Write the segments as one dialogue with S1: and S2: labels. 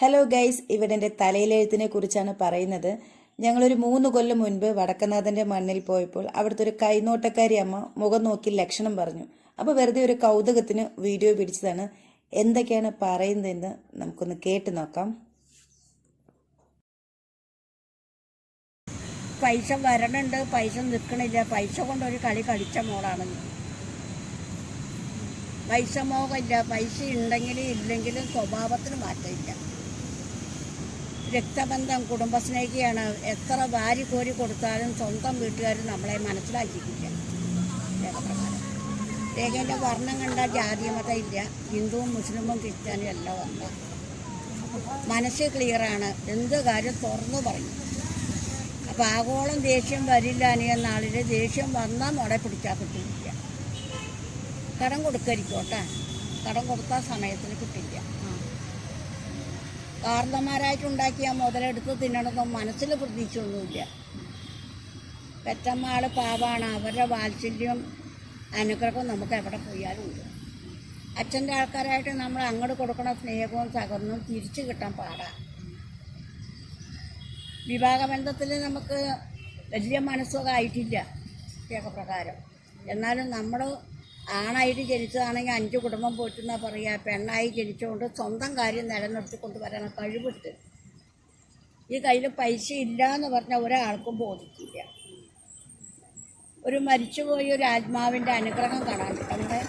S1: Hello guys, ഇവിടെ എൻ്റെ തലയിലെഴുത്തിനെ കുറിച്ചാണ് പറയുന്നത്. ഞങ്ങളൊരു 3 കൊല്ലം മുൻപ് വടക്കനാഥൻ്റെ മണ്ണിൽ പോയപ്പോൾ അവിടുത്തെ ഒരു കൈനോട്ടക്കാരി അമ്മ മുഖം നോക്കി ലക്ഷണം പറഞ്ഞു. അപ്പോൾ വെറുതെ ഒരു കൗതുകത്തിന് വീഡിയോ പിടിച്ചതാണ്. എന്തൊക്കെയാണ് പറയുന്നതെന്ന് നമുക്കൊന്ന് കേട്ട് നോക്കാം.
S2: പൈസ വരണുണ്ട്, പൈസ നിൽക്കണില്ല. പൈസ കൊണ്ടൊരു കളി കളിച്ച മോളാണ്. പൈസ മോഹമില്ല. പൈസ ഉണ്ടെങ്കിലും ഇല്ലെങ്കിലും സ്വഭാവത്തിന് മാറ്റമില്ല. രക്തബന്ധം, കുടുംബസ്നേഹിയാണ്. എത്ര വാരി കോരി കൊടുത്താലും സ്വന്തം വീട്ടുകാർ നമ്മളെ മനസ്സിലാക്കിയിട്ടില്ല. രേഖപ്രകാരം രേഖേൻ്റെ വർണ്ണം കണ്ട ജാതിമതം ഇല്ല. ഹിന്ദുവും മുസ്ലിമും ക്രിസ്ത്യാനും എല്ലാം വന്ന മനസ്സ് ക്ലിയറാണ്. എന്ത് കാര്യം തുറന്നു പറയും. അപ്പോൾ ആഗോളം ദേഷ്യം വരില്ല. അനിയ നാളിൽ ദേഷ്യം വന്നാൽ മോളെ പിടിച്ചാൽ കിട്ടില്ല. കടം കൊടുക്കരിക്കോട്ടെ, കടം കൊടുത്താൽ സമയത്തിന് കിട്ടില്ല. കാർന്നമാരായിട്ടുണ്ടാക്കിയ മുതലെടുത്ത് തിന്നണമെന്നും മനസ്സിൽ പ്രതീക്ഷയൊന്നുമില്ല. പെറ്റമ്മ ആൾ പാവാണ്. അവരുടെ വാത്സല്യം അനുഗ്രഹവും നമുക്ക് എവിടെ പോയാലും ഉണ്ട്. അച്ഛൻ്റെ ആൾക്കാരായിട്ട് നമ്മൾ അങ്ങോട്ട് കൊടുക്കണ സ്നേഹവും സഹകരണവും തിരിച്ചു കിട്ടാൻ പാടാണ്. വിവാഹബന്ധത്തിൽ നമുക്ക് വലിയ മനസ്സൊക്കെ ആയിട്ടില്ല പ്രകാരം. എന്നാലും നമ്മൾ ആണായിട്ട് ജനിച്ചതാണെങ്കിൽ 5 കുടുംബം പോറ്റുന്ന പറയുക. പെണ്ണായി ജനിച്ചുകൊണ്ട് സ്വന്തം കാര്യം നിലനിർത്തി കൊണ്ടുവരാൻ കഴിവിട്ട് ഈ കയ്യിൽ പൈസ ഇല്ല എന്ന് പറഞ്ഞാൽ ഒരാൾക്കും ബോധിക്കില്ല. ഒരു മരിച്ചുപോയ ഒരു ആത്മാവിൻ്റെ അനുഗ്രഹം കാണാൻ നമ്മുടെ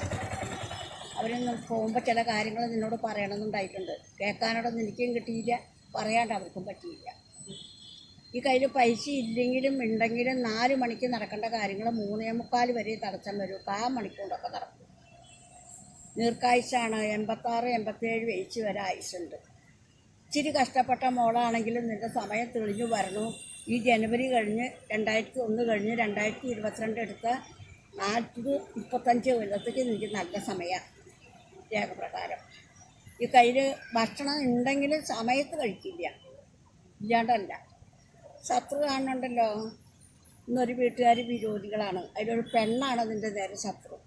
S2: അവരൊന്നും പോകുമ്പോൾ ചില കാര്യങ്ങൾ നിന്നോട് പറയണമെന്നുണ്ടായിട്ടുണ്ട്. കേൾക്കാനോടൊന്നും എനിക്കും കിട്ടിയില്ല, പറയാണ്ട് അവർക്കും പറ്റിയില്ല. ഈ കയ്യിൽ പൈസ ഇല്ലെങ്കിലും ഉണ്ടെങ്കിലും 4 മണിക്ക് നടക്കേണ്ട കാര്യങ്ങൾ 3:45 വരെ തടസ്സം വരും. 1/4 മണിക്കൂറൊക്കെ നടക്കും. നീർക്കായുസാണ്. 86, 87 വയസ്സ് വരെ ആയുസുണ്ട്. ഇച്ചിരി കഷ്ടപ്പെട്ട മോളാണെങ്കിലും നിൻ്റെ സമയം തെളിഞ്ഞു വരണു. ഈ ജനുവരി കഴിഞ്ഞ് 2001 കഴിഞ്ഞ് 2022 എടുത്ത 40-35 കൊല്ലത്തേക്ക് എനിക്ക് നല്ല സമയമാണ് രേഖപ്രകാരം. ഈ കയ്യിൽ ഭക്ഷണം ഉണ്ടെങ്കിലും സമയത്ത് കഴിക്കില്ല, ഇല്ലാണ്ടല്ല. ശത്രു കാണുന്നുണ്ടല്ലോ. ഇന്നൊരു വീട്ടുകാർ വിരോധികളാണ്. അതിലൊരു പെണ്ണാണ് അതിൻ്റെ നേരെ ശത്രു.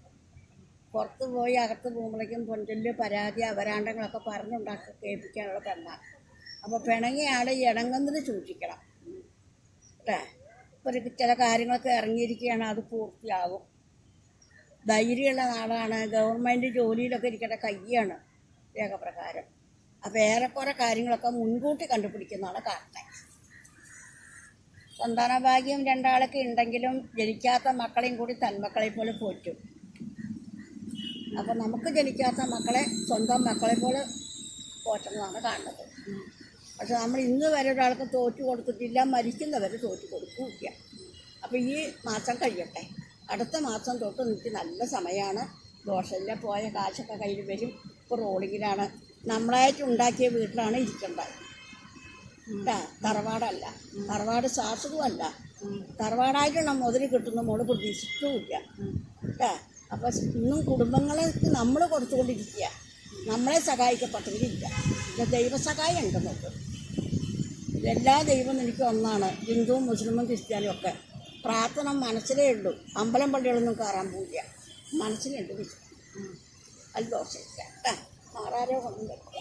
S2: പുറത്ത് പോയി അകത്ത് പോകുമ്പോഴേക്കും പൊഞ്ചല്, പരാതി, അപരാണ്ടങ്ങളൊക്കെ പറഞ്ഞുണ്ടാക്കി കേൾപ്പിക്കാനുള്ള പെണ്ണാണ്. അപ്പോൾ പിണങ്ങിയ ആൾ ഇണങ്ങുന്നത് സൂക്ഷിക്കണം കേട്ടേ. ഇപ്പോൾ ചില കാര്യങ്ങളൊക്കെ ഇറങ്ങിയിരിക്കുകയാണ്, അത് പൂർത്തിയാകും. ധൈര്യമുള്ള നാടാണ്. ഗവൺമെൻറ് ജോലിയിലൊക്കെ ഇരിക്കേണ്ട കയ്യാണ് രേഖപ്രകാരം. അപ്പോൾ ഏറെക്കുറെ കാര്യങ്ങളൊക്കെ മുൻകൂട്ടി കണ്ടുപിടിക്കുന്നതാണ് കാണുന്നത്. സന്താനഭാഗ്യം 2 ആളൊക്കെ ഉണ്ടെങ്കിലും ജനിക്കാത്ത മക്കളെയും കൂടി തന്മക്കളെ പോലെ പോറ്റും. അപ്പോൾ നമുക്ക് ജനിക്കാത്ത മക്കളെ സ്വന്തം മക്കളെ പോലെ പോറ്റുന്നതാണ് കാണുന്നത്. പക്ഷെ നമ്മൾ ഇന്ന് വരെ ഒരാൾക്ക് തോറ്റു കൊടുത്തിട്ടില്ല, മരിക്കുന്നവരെ തോറ്റു കൊടുക്കില്ല. അപ്പോൾ ഈ മാസം കഴിയട്ടെ, അടുത്ത മാസം തൊട്ട് എനിക്ക് നല്ല സമയമാണ്. ദോഷമില്ല. പോയ കാശൊക്കെ കയ്യിൽ വരും. ഇപ്പോൾ റോഡിങ്ങിലാണ്. നമ്മളായിട്ട് ഉണ്ടാക്കിയ വീട്ടിലാണ് ഇരിക്കേണ്ടത്. തറവാടല്ല, തറവാട് ശാശ്വതമല്ല. തറവാടായിട്ടുള്ള മുതൽ കിട്ടുന്ന മോള് പ്രതീക്ഷിച്ചുമില്ല കേട്ടാ. അപ്പോൾ ഇന്നും കുടുംബങ്ങളെ നമ്മൾ കൊടുത്തുകൊണ്ടിരിക്കുക. നമ്മളെ സഹായിക്കപ്പെട്ടവരില്ല. ഇത് ദൈവസഹായം ഉണ്ട് നമുക്ക്. എല്ലാ ദൈവം എനിക്ക് ഒന്നാണ്. ഹിന്ദുവും മുസ്ലിമും ക്രിസ്ത്യാനും ഒക്കെ. പ്രാർത്ഥന മനസ്സിലേ ഉള്ളൂ. അമ്പലം പള്ളികളൊന്നും കയറാൻ പോവില്ല. മനസ്സിലുണ്ട് വിശ്വാസം. അത് ദോഷമില്ല കേട്ടാ. മാറാരോ കൊണ്ടുണ്ട്.